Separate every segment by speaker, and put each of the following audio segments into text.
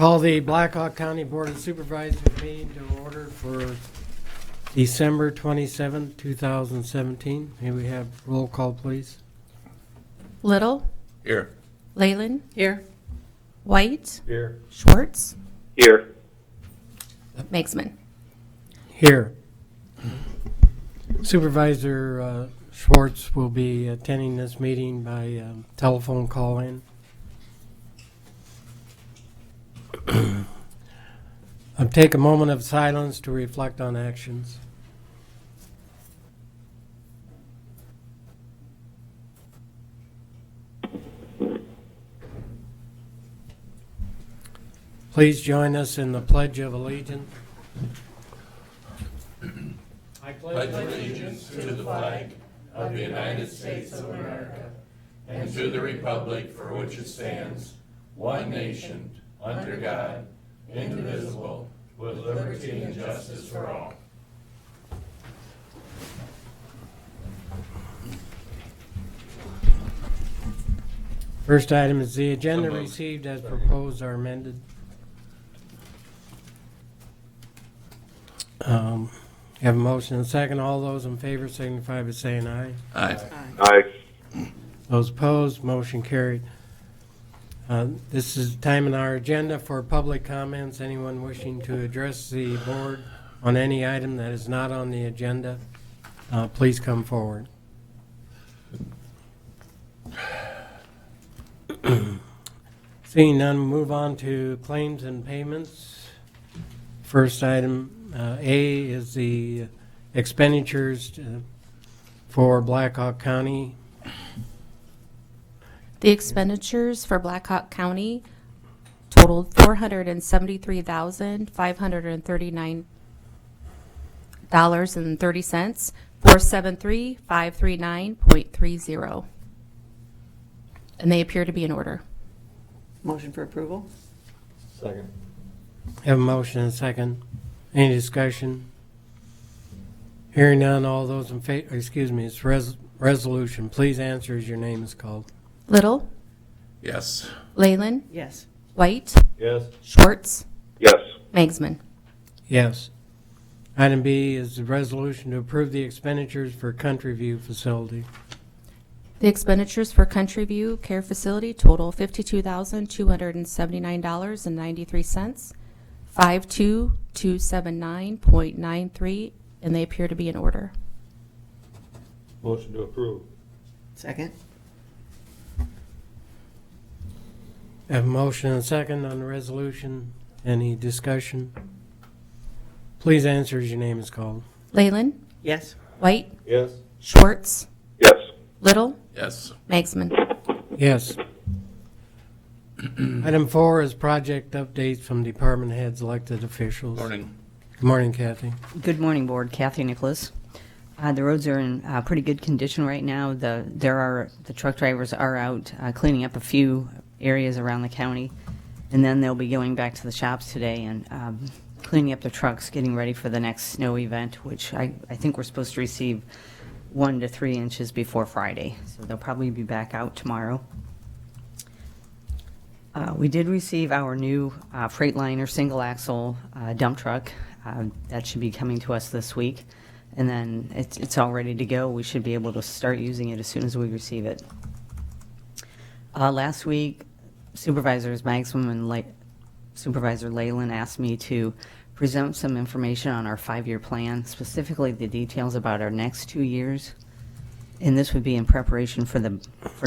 Speaker 1: Call the Blackhawk County Board of Supervisors meeting to order for December 27th, 2017. May we have roll call, please?
Speaker 2: Little,
Speaker 3: Here.
Speaker 2: Leyland,
Speaker 4: Here.
Speaker 2: White,
Speaker 3: Here.
Speaker 2: Schwartz,
Speaker 3: Here.
Speaker 2: Makesman.
Speaker 1: Here. Supervisor Schwartz will be attending this meeting by telephone call-in. I'll take a moment of silence to reflect on actions. Please join us in the Pledge of Allegiance. I
Speaker 3: Pledge allegiance to the flag of the United States of America and to the republic for which it stands, one nation, under God, indivisible, with liberty and justice for all.
Speaker 1: First item is the agenda
Speaker 3: So moved.
Speaker 1: received as proposed or amended. Have a motion and a second. All those in favor signify by saying aye.
Speaker 3: Aye.
Speaker 5: Aye.
Speaker 1: Those opposed, motion carried. This is time in our agenda for public comments. Anyone wishing to address the board on any item that is not on the agenda, please come forward. Seeing none, move on to claims and payments. First item A is the expenditures for Blackhawk County.
Speaker 2: The expenditures for Blackhawk County totaled $473,539.30, 473,539.30. And they appear to be in order.
Speaker 4: Motion for approval?
Speaker 3: Second.
Speaker 1: Have a motion and a second. Any discussion? Hearing none, all those in favor, it's resolution. Please answer as your name is called.
Speaker 2: Little,
Speaker 3: Yes.
Speaker 2: Leyland,
Speaker 4: Yes.
Speaker 2: White,
Speaker 3: Yes.
Speaker 2: Schwartz,
Speaker 5: Yes.
Speaker 2: Makesman.
Speaker 1: Yes. Item B is the resolution to approve the expenditures for Country View facility.
Speaker 2: The expenditures for Country View Care Facility total $52,279.93, 52279.93, and they appear to be in order.
Speaker 3: Motion to approve.
Speaker 4: Second?
Speaker 1: Have a motion and a second on the resolution. Any discussion? Please answer as your name is called.
Speaker 2: Leyland,
Speaker 4: Yes.
Speaker 2: White,
Speaker 3: Yes.
Speaker 2: Schwartz,
Speaker 5: Yes.
Speaker 2: Little,
Speaker 3: Yes.
Speaker 2: Makesman.
Speaker 1: Yes. Item 4 is project updates from department heads, elected officials.
Speaker 3: Morning.
Speaker 1: Good morning, Kathy.
Speaker 6: Good morning, Board. Kathy Nicholas. The roads are in pretty good condition right now. The truck drivers are out cleaning up a few areas around the county, and then they'll be going back to the shops today and cleaning up the trucks, getting ready for the next snow event, which I think we're supposed to receive 1 to 3 inches before Friday. So they'll probably be back out tomorrow. We did receive our new Freightliner single axle dump truck. That should be coming to us this week. And then it's all ready to go. We should be able to start using it as soon as we receive it. Last week, Supervisors Maximum and Supervisor Leyland asked me to present some information on our 5-year plan, specifically the details about our next 2 years. And this would be in preparation for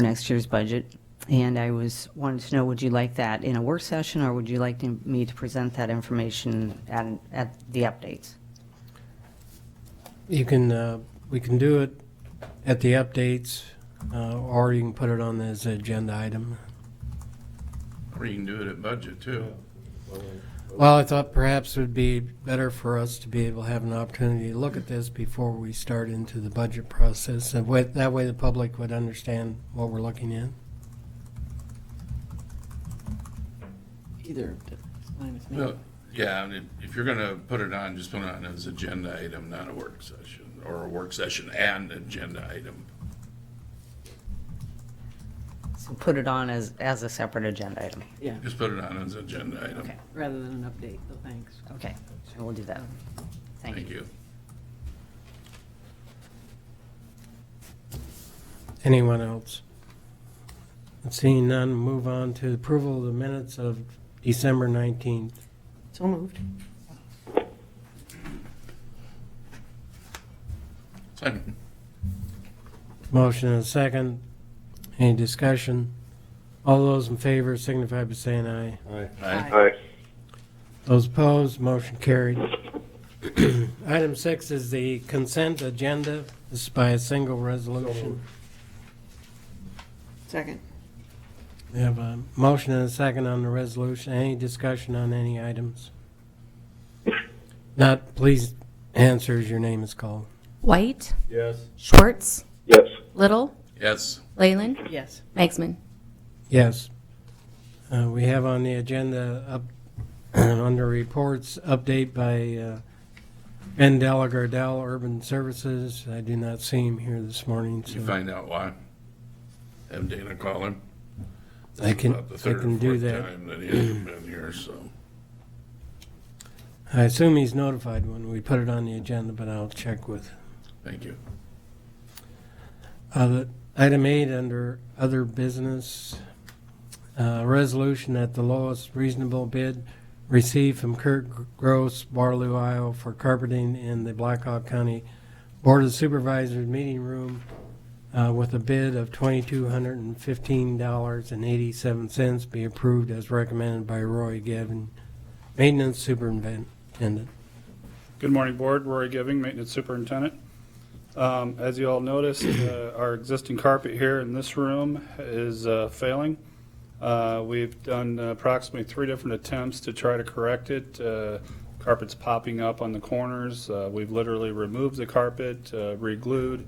Speaker 6: next year's budget. And I wanted to know, would you like that in a work session, or would you like me to present that information at the updates?
Speaker 1: You can, we can do it at the updates, or you can put it on as an agenda item.
Speaker 3: Or you can do it at budget, too.
Speaker 1: Well, I thought perhaps it would be better for us to be able to have an opportunity to look at this before we start into the budget process. And that way the public would understand what we're looking at.
Speaker 4: Either. Fine with me.
Speaker 3: Well, yeah, and if you're going to put it on, just put it on as agenda item, not a work session, or a work session and agenda item.
Speaker 6: So put it on as a separate agenda item.
Speaker 4: Yeah,
Speaker 3: Just put it on as an agenda item.
Speaker 6: Okay.
Speaker 4: rather than an update, so thanks.
Speaker 6: Okay, I will do that. Thank
Speaker 3: Thank
Speaker 6: you.
Speaker 3: you.
Speaker 1: Anyone else? Seeing none, move on to approval of the minutes of December 19th.
Speaker 4: So moved.
Speaker 3: Second.
Speaker 1: Motion and a second. Any discussion? All those in favor signify by saying aye.
Speaker 3: Aye.
Speaker 1: Those opposed, motion carried. Item 6 is the consent agenda. This is by a single resolution.
Speaker 4: Second.
Speaker 1: We have a motion and a second on the resolution. Any discussion on any items? Not, please answer as your name is called.
Speaker 2: White,
Speaker 5: Yes.
Speaker 2: Schwartz,
Speaker 5: Yes.
Speaker 2: Little,
Speaker 3: Yes.
Speaker 2: Leyland,
Speaker 4: Yes.
Speaker 2: Magsman.
Speaker 1: Yes. We have on the agenda up under reports, update by Ben Delagardelle, Urban Services. I do not see him here this morning.
Speaker 3: Did you
Speaker 1: So
Speaker 3: find out why? Have Dana call him? This
Speaker 1: I
Speaker 3: is
Speaker 1: can-
Speaker 3: about the
Speaker 1: I
Speaker 3: third or
Speaker 1: can do
Speaker 3: fourth
Speaker 1: that.
Speaker 3: time that he hasn't been here, so.
Speaker 1: I assume he's notified when we put it on the agenda, but I'll check with.
Speaker 3: Thank you.
Speaker 1: Item 8 under other business, resolution at the lowest reasonable bid received from Kurt Gross, Barlow, Iowa for carpeting in the Blackhawk County Board of Supervisors meeting room with a bid of $2,215.87 be approved as recommended by Roy Gavin, Maintenance Superintendent.
Speaker 5: Good morning, Board. Rory Giving, Maintenance Superintendent. As you all noticed, our existing carpet here in this room is failing. We've done approximately 3 different attempts to try to correct it. Carpet's popping up on the corners. We've literally removed the carpet, re-glued.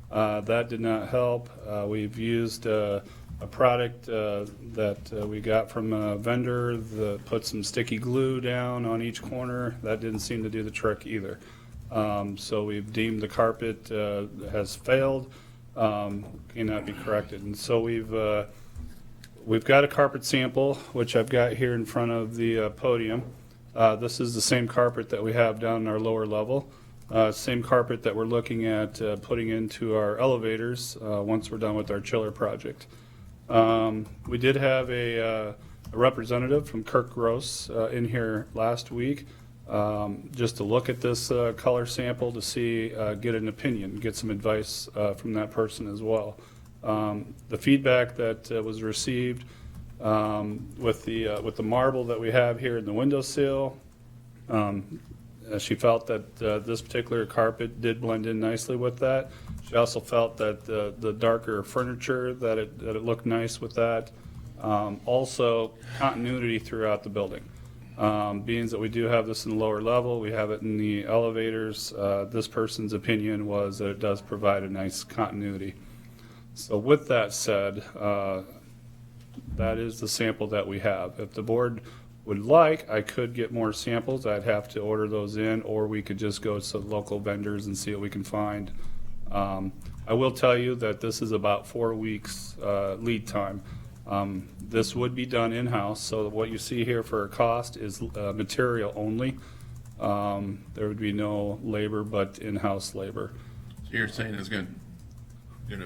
Speaker 5: That did not help. We've used a product that we got from a vendor that put some sticky glue down on each corner. That didn't seem to do the trick either. So we've deemed the carpet has failed, cannot be corrected. And so we've got a carpet sample, which I've got here in front of the podium. This is the same carpet that we have down in our lower level. Same carpet that we're looking at putting into our elevators once we're done with our chiller project. We did have a representative from Kirk Gross in here last week just to look at this color sample to see, get an opinion, get some advice from that person as well. The feedback that was received with the marble that we have here in the windowsill, she felt that this particular carpet did blend in nicely with that. She also felt that the darker furniture, that it looked nice with that. Also, continuity throughout the building. Being that we do have this in the lower level, we have it in the elevators, this person's opinion was that it does provide a nice continuity. So with that said, that is the sample that we have. If the board would like, I could get more samples. I'd have to order those in, or we could just go to local vendors and see what we can find. I will tell you that this is about 4 weeks lead time. This would be done in-house, so what you see here for a cost is material only. There would be no labor but in-house labor.
Speaker 3: So you're saying it's gonna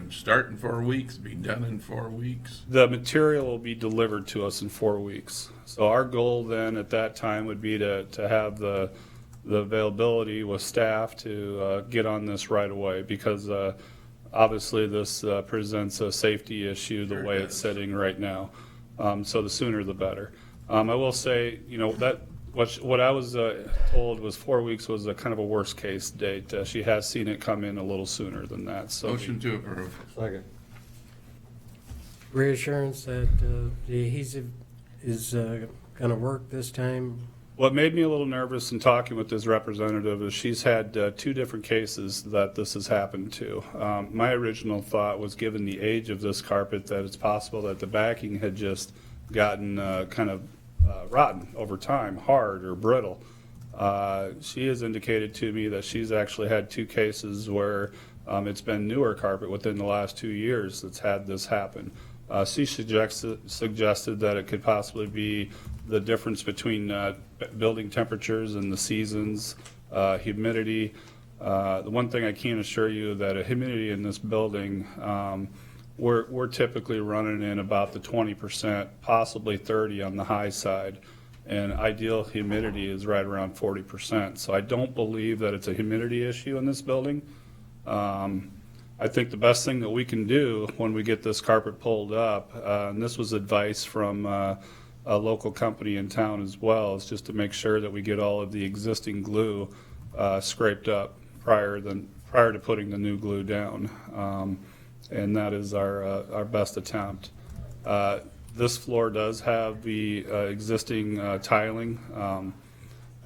Speaker 3: start in 4 weeks, be done in 4 weeks?
Speaker 5: The material will be delivered to us in 4 weeks. So our goal then at that time would be to have the availability with staff to get on this right away, because obviously this presents a safety issue the way it's sitting right now. So the sooner the better. I will say, that what I was told was 4 weeks was a kind of a worst case date. She has seen it come in a little sooner than that. So
Speaker 3: Motion to approve.
Speaker 5: Second.
Speaker 1: Reassurance that the adhesive is going to work this time.
Speaker 5: What made me a little nervous in talking with this representative is she's had 2 different cases that this has happened to. My original thought was, given the age of this carpet, that it's possible that the backing had just gotten kind of rotten over time, hard or brittle. She has indicated to me that she's actually had 2 cases where it's been newer carpet within the last 2 years that's had this happen. She suggested that it could possibly be the difference between building temperatures and the seasons, humidity. The one thing I can assure you that a humidity in this building, we're typically running in about the 20%, possibly 30 on the high side. And ideal humidity is right around 40%. So I don't believe that it's a humidity issue in this building. I think the best thing that we can do when we get this carpet pulled up, and this was advice from a local company in town as well, is just to make sure that we get all of the existing glue scraped up prior to putting the new glue down. And that is our best attempt. This floor does have the existing tiling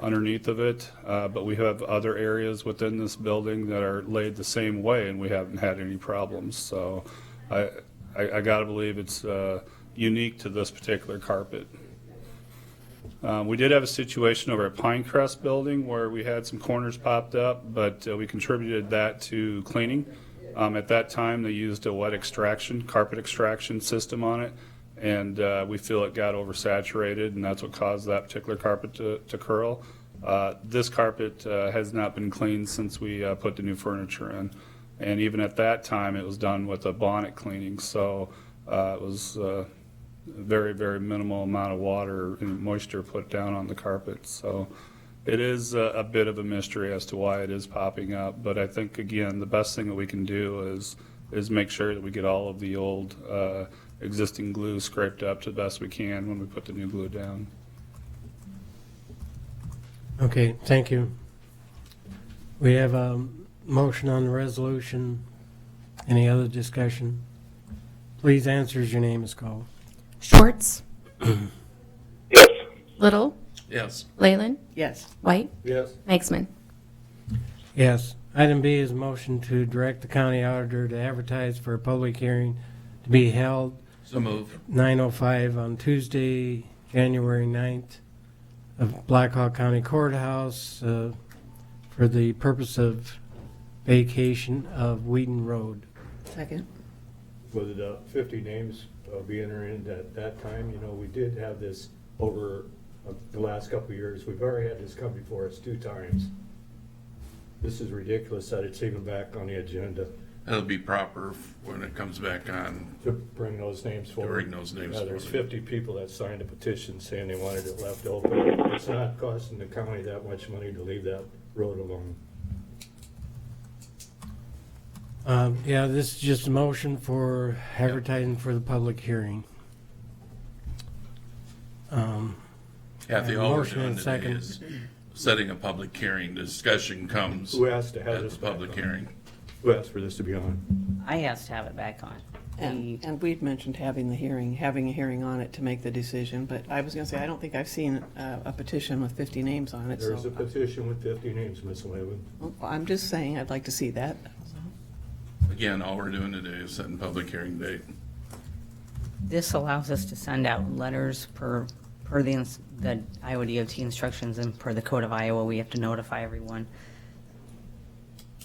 Speaker 5: underneath of it, but we have other areas within this building that are laid the same way, and we haven't had any problems. So I got to believe it's unique to this particular carpet. We did have a situation over at Pinecrest Building where we had some corners popped up, but we contributed that to cleaning. At that time, they used a wet extraction, carpet extraction system on it, and we feel it got oversaturated, and that's what caused that particular carpet to curl. This carpet has not been cleaned since we put the new furniture in, and even at that time, it was done with a bonnet cleaning, so it was very, very minimal amount of water and moisture put down on the carpet. So it is a bit of a mystery as to why it is popping up, but I think, again, the best thing that we can do is make sure that we get all of the old existing glue scraped up to the best we can when we put the new glue down.
Speaker 1: Okay, thank you. We have a motion on the resolution. Any other discussion? Please answer as your name is called.
Speaker 2: Schwartz,
Speaker 3: Yes.
Speaker 2: Little,
Speaker 3: Yes.
Speaker 2: Leyland,
Speaker 4: Yes.
Speaker 2: White,
Speaker 3: Yes.
Speaker 2: Eichmann.
Speaker 1: Yes. Item B is a motion to direct the county auditor to advertise for a public hearing to be held
Speaker 3: So move.
Speaker 1: 9:05 on Tuesday, January 9th of Blackhawk County Courthouse for the purpose of vacation of Whedon Road.
Speaker 4: Second.
Speaker 7: With the 50 names be entering at that time, you know, we did have this over the last couple of years. We've already had this come before us 2 times. This is ridiculous that it's even back on the agenda
Speaker 3: It'll be proper when it comes back on.
Speaker 7: to bring those names forward.
Speaker 3: bring those names
Speaker 7: Yeah, there's
Speaker 3: forward.
Speaker 7: 50 people that signed a petition saying they wanted it left open. It's not costing the county that much money to leave that road alone.
Speaker 1: Yeah, this is just a motion for advertising for the public hearing.
Speaker 3: Kathy,
Speaker 1: And
Speaker 3: all we're
Speaker 1: motion
Speaker 3: doing
Speaker 1: and
Speaker 3: today
Speaker 1: second.
Speaker 3: is setting a public hearing. Discussion comes
Speaker 7: Who asked to have
Speaker 3: at
Speaker 7: this
Speaker 3: the
Speaker 7: back
Speaker 3: public
Speaker 7: on?
Speaker 3: hearing.
Speaker 7: Who asked for this to be on?
Speaker 6: I asked to have it back on.
Speaker 4: And we'd mentioned having a hearing on it to make the decision, but I was gonna say, I don't think I've seen a petition with 50 names on it,
Speaker 7: There's a
Speaker 4: so.
Speaker 7: petition with 50 names, Ms. Leyland.
Speaker 4: Well, I'm just saying, I'd like to see that.
Speaker 3: Again, all we're doing today is setting public hearing date.
Speaker 6: This allows us to send out letters per the Iowa DOT instructions and per the Code of Iowa, we have to notify everyone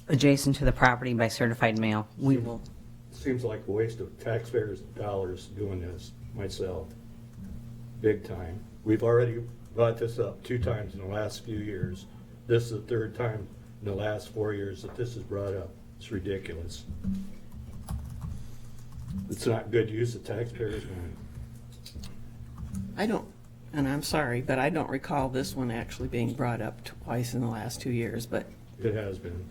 Speaker 6: adjacent to the property by certified mail. We will,
Speaker 7: Seems like a waste of taxpayers' dollars doing this myself, big time. We've already brought this up 2 times in the last few years. This is the 3rd time in the last 4 years that this is brought up. It's ridiculous. It's not good use of taxpayers' money.
Speaker 4: I don't, and I'm sorry, but I don't recall this one actually being brought up twice in the last 2 years, but
Speaker 7: It has been.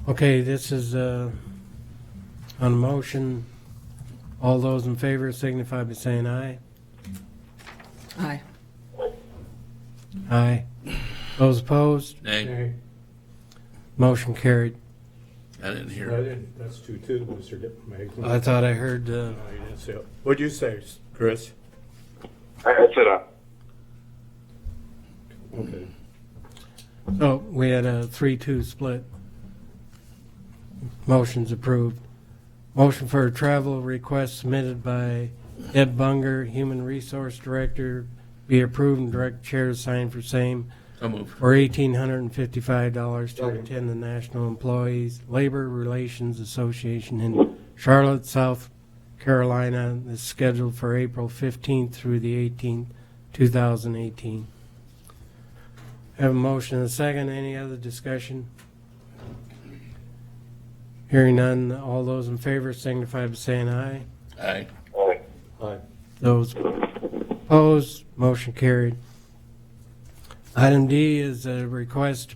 Speaker 1: Okay, this is on motion. All those in favor signify by saying aye.
Speaker 4: aye.
Speaker 1: Aye. Those opposed,
Speaker 3: Nay,
Speaker 7: Okay.
Speaker 1: motion carried.
Speaker 3: I didn't hear.
Speaker 7: That's 2-2, Mr. Magson.
Speaker 1: I thought I heard,
Speaker 7: No, you didn't say it. What'd you say, Chris?
Speaker 8: I said
Speaker 7: Okay.
Speaker 1: oh, we had a 3-2 split. Motion's approved. Motion for a travel request submitted by Ed Bunger, Human Resource Director, be approved and direct chair to sign for same
Speaker 3: So move.
Speaker 1: for $1,855 to
Speaker 7: Second.
Speaker 1: attend the National Employees Labor Relations Association in Charlotte, South Carolina. It's scheduled for April 15th through the 18th, 2018. Have a motion and a second. Any other discussion? Hearing none, all those in favor signify by saying aye.
Speaker 3: Aye.
Speaker 8: Aye.
Speaker 7: Aye.
Speaker 1: Those opposed, motion carried. Item D is a request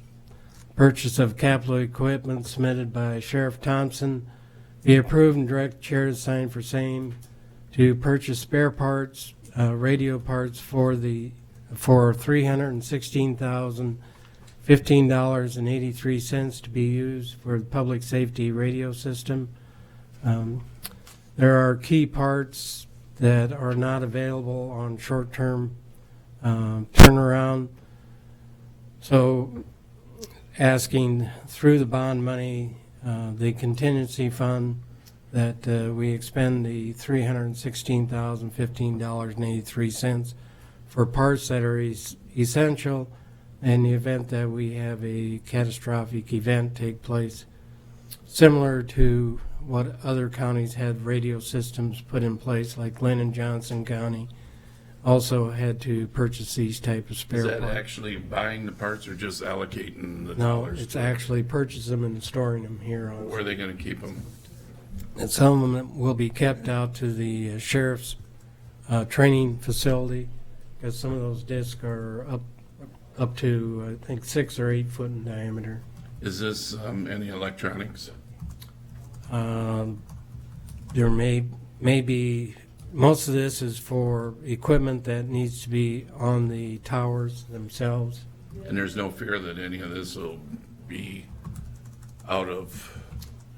Speaker 1: purchase of capital equipment submitted by Sheriff Thompson. Be approved and direct chair to sign for same to purchase spare parts, radio parts for $316,015.83 to be used for the public safety radio system. There are key parts that are not available on short-term turnaround. So asking through the bond money, the contingency fund, that we expend the $316,015.83 for parts that are essential in the event that we have a catastrophic event take place, similar to what other counties had radio systems put in place, like Lynn and Johnson County also had to purchase these type of spare
Speaker 3: Is that
Speaker 1: parts.
Speaker 3: actually buying the parts or just allocating the
Speaker 1: No,
Speaker 3: dollars?
Speaker 1: it's actually purchasing them and storing them here.
Speaker 3: Where are they going to keep them?
Speaker 1: And some of them will be kept out to the sheriff's training facility, because some of those discs are up to, I think, 6 or 8 foot in diameter.
Speaker 3: Is this any electronics?
Speaker 1: There may be, most of this is for equipment that needs to be on the towers themselves.
Speaker 3: And there's no fear that any of this will be out of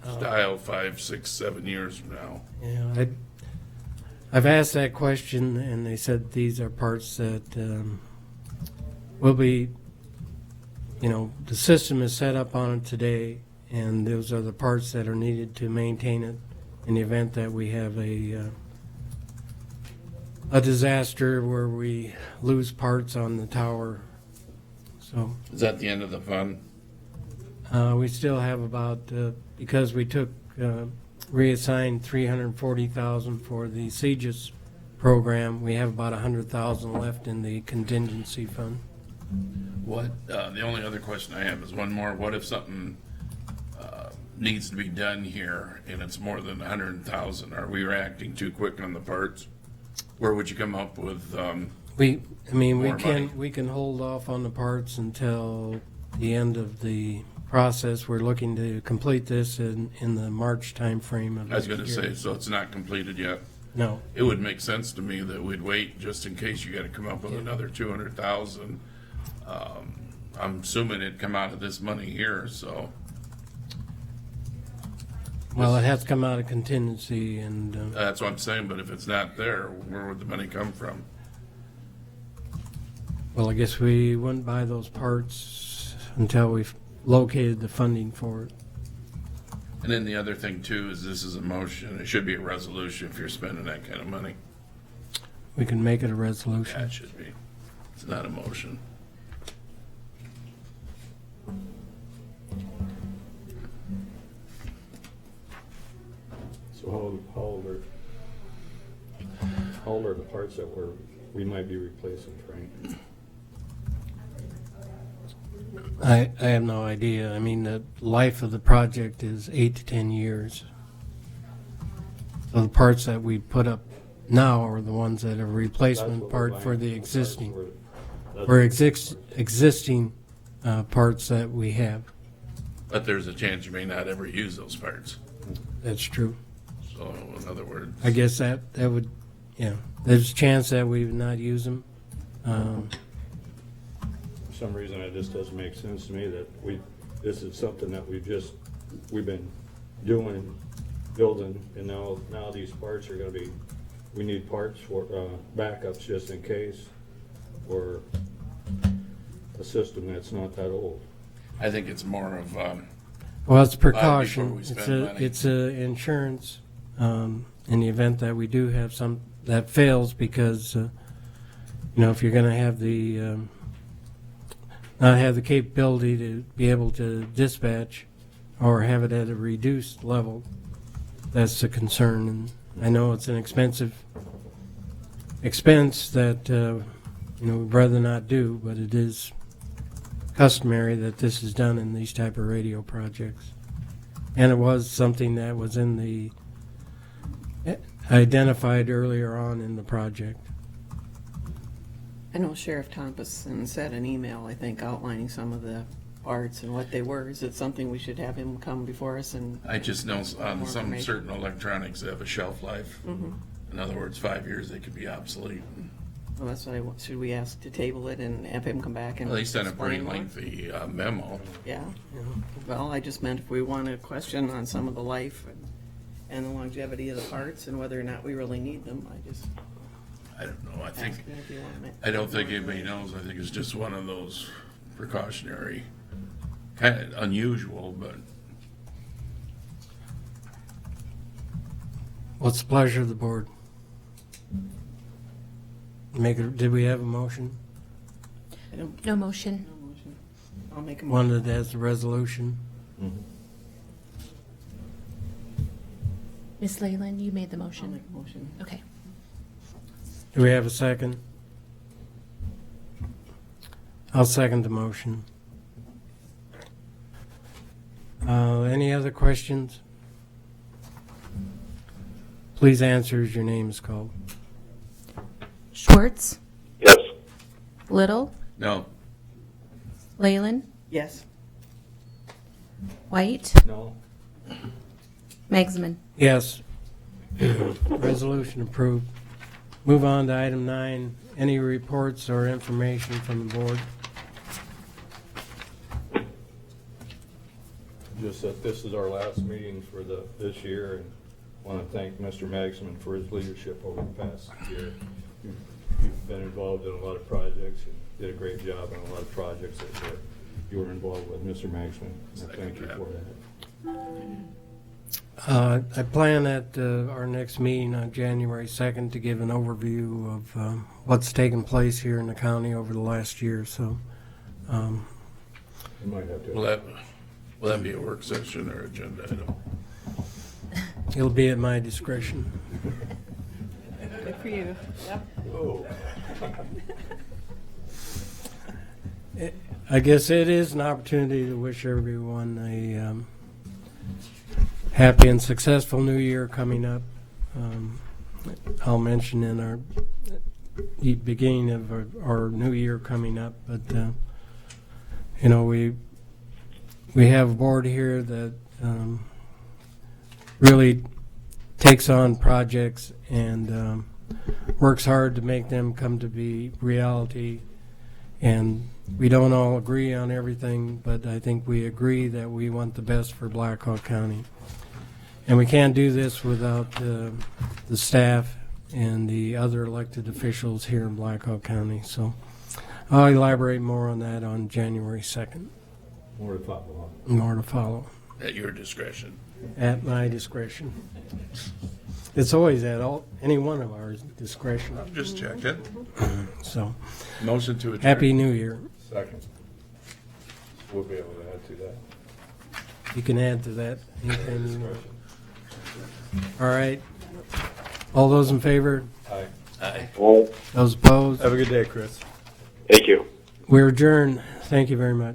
Speaker 3: style 5, 6, 7 years from now?
Speaker 1: Yeah, I've asked that question, and they said these are parts that will be, the system is set up on it today, and those are the parts that are needed to maintain it in the event that we have a disaster where we lose parts on the tower. So
Speaker 3: Is that the end of the fund?
Speaker 1: we still have about, because we took, reassigned $340,000 for the CGIS program, we have about $100,000 left in the contingency fund.
Speaker 3: What, the only other question I have is one more. What if something needs to be done here and it's more than 100,000? Are we reacting too quick on the parts? Where would you come up with,
Speaker 1: We
Speaker 3: More money.
Speaker 1: we can hold off on the parts until the end of the process. We're looking to complete this in the March timeframe of
Speaker 3: I was
Speaker 1: next
Speaker 3: going to
Speaker 1: year.
Speaker 3: say, so it's not completed yet?
Speaker 1: No,
Speaker 3: It would make sense to me that we'd wait just in case you got to come up with
Speaker 1: Yeah.
Speaker 3: another 200,000. I'm assuming it'd come out of this money here, so
Speaker 1: well, it has to come out of contingency, and
Speaker 3: that's what I'm saying. But if it's not there, where would the money come from?
Speaker 1: well, I guess we wouldn't buy those parts until we've located the funding for it.
Speaker 3: And then the other thing too is this is a motion. It should be a resolution if you're spending that kind of money.
Speaker 1: We can make it a resolution.
Speaker 3: That should be. It's not a motion.
Speaker 7: So how old are the parts that we might be replacing, Frank?
Speaker 1: I have no idea. I mean, the life of the project is 8 to 10 years. So the parts that we put up now are the ones that are
Speaker 7: That's
Speaker 1: replacement
Speaker 7: what we're
Speaker 1: part for
Speaker 7: buying,
Speaker 1: the
Speaker 7: parts
Speaker 1: existing.
Speaker 7: that's-
Speaker 1: For existing parts that we have.
Speaker 3: But there's a chance you may not ever use those parts.
Speaker 1: That's true.
Speaker 3: So in other words,
Speaker 1: I guess that would, yeah. There's a chance that we would not use them.
Speaker 7: For some reason, it just doesn't make sense to me that this is something that we've been doing, building, and now these parts are gonna be, we need parts for, backups just in case, or a system that's not that old.
Speaker 3: I think it's more of
Speaker 1: Well, it's
Speaker 3: before
Speaker 1: precaution.
Speaker 3: we
Speaker 1: It's
Speaker 3: spend money.
Speaker 1: it's a insurance in the event that we do have some that fails, because if you're going to have the not have the capability to be able to dispatch or have it at a reduced level. That's the concern, and I know it's an expensive expense that we'd rather not do, but it is customary that this is done in these type of radio projects. And it was something that was in the identified earlier on in the project.
Speaker 4: I know Sheriff Thompson sent an email, I think, outlining some of the parts and what they were. Is it something we should have him come before us and?
Speaker 3: I just know on
Speaker 4: More
Speaker 3: some
Speaker 4: information.
Speaker 3: certain electronics they have a shelf life.
Speaker 4: Mhm.
Speaker 3: In other words, 5 years, they could be obsolete.
Speaker 4: Well, that's what should we ask to table it and have him come back and?
Speaker 3: Well, they sent a pretty
Speaker 4: explain more?
Speaker 3: lengthy memo.
Speaker 4: Yeah, well, I just meant if we want a question on some of the life and the longevity of the parts and whether or not we really need them, I just
Speaker 3: I don't know, I
Speaker 4: asked
Speaker 3: think,
Speaker 4: him if you want to.
Speaker 3: I don't think anybody knows. I think it's just one of those precautionary, kind of unusual, but
Speaker 1: What's the pleasure of the board? Did we have a motion?
Speaker 4: I don't,
Speaker 2: No motion.
Speaker 4: no motion. I'll make a motion.
Speaker 1: Wanted as a resolution?
Speaker 2: Ms. Leyland, you made the
Speaker 4: I'll
Speaker 2: motion.
Speaker 4: make a motion.
Speaker 2: Okay.
Speaker 1: Do we have a second? I'll second the motion. Any other questions? Please answer as your name is called.
Speaker 2: Schwartz,
Speaker 8: Yes.
Speaker 2: Little,
Speaker 3: no.
Speaker 2: Leyland,
Speaker 4: Yes.
Speaker 2: White,
Speaker 7: No.
Speaker 2: Magsman.
Speaker 1: Yes. Resolution approved. Move on to item 9. Any reports or information from the board?
Speaker 7: Just that this is our last meeting for this year, and want to thank Mr. Magsman for his leadership over the past year. You've been involved in a lot of projects and did a great job on a lot of projects that you were involved with, Mr. Magsman. I thank you for that.
Speaker 1: I plan at our next meeting on January 2nd to give an overview of what's taken place here in the county over the last year. So
Speaker 7: You might have to.
Speaker 3: Will that be a work session or agenda item?
Speaker 1: it'll be at my discretion.
Speaker 4: Good for you. Yep.
Speaker 7: Oh.
Speaker 1: I guess it is an opportunity to wish everyone a happy and successful new year coming up. I'll mention in our the beginning of our new year coming up, but we have a board here that really takes on projects and works hard to make them come to be reality. And we don't all agree on everything, but I think we agree that we want the best for Black Hawk County. And we can't do this without the staff and the other elected officials here in Black Hawk County. So I'll elaborate more on that on January 2nd.
Speaker 7: More to follow.
Speaker 1: More to follow.
Speaker 3: At your discretion.
Speaker 1: At my discretion. It's always at any one of our discretion.
Speaker 3: I'm just checking.
Speaker 1: So
Speaker 3: Motion to adjourn.
Speaker 1: Happy New Year.
Speaker 7: Second. We'll be able to add to that.
Speaker 1: You can add to that anything you want. All right. All those in favor?
Speaker 7: Aye.
Speaker 3: Aye.
Speaker 8: Well,
Speaker 1: Those opposed?
Speaker 7: Have a good day, Chris.
Speaker 8: thank you.
Speaker 1: We're adjourned. Thank you very much.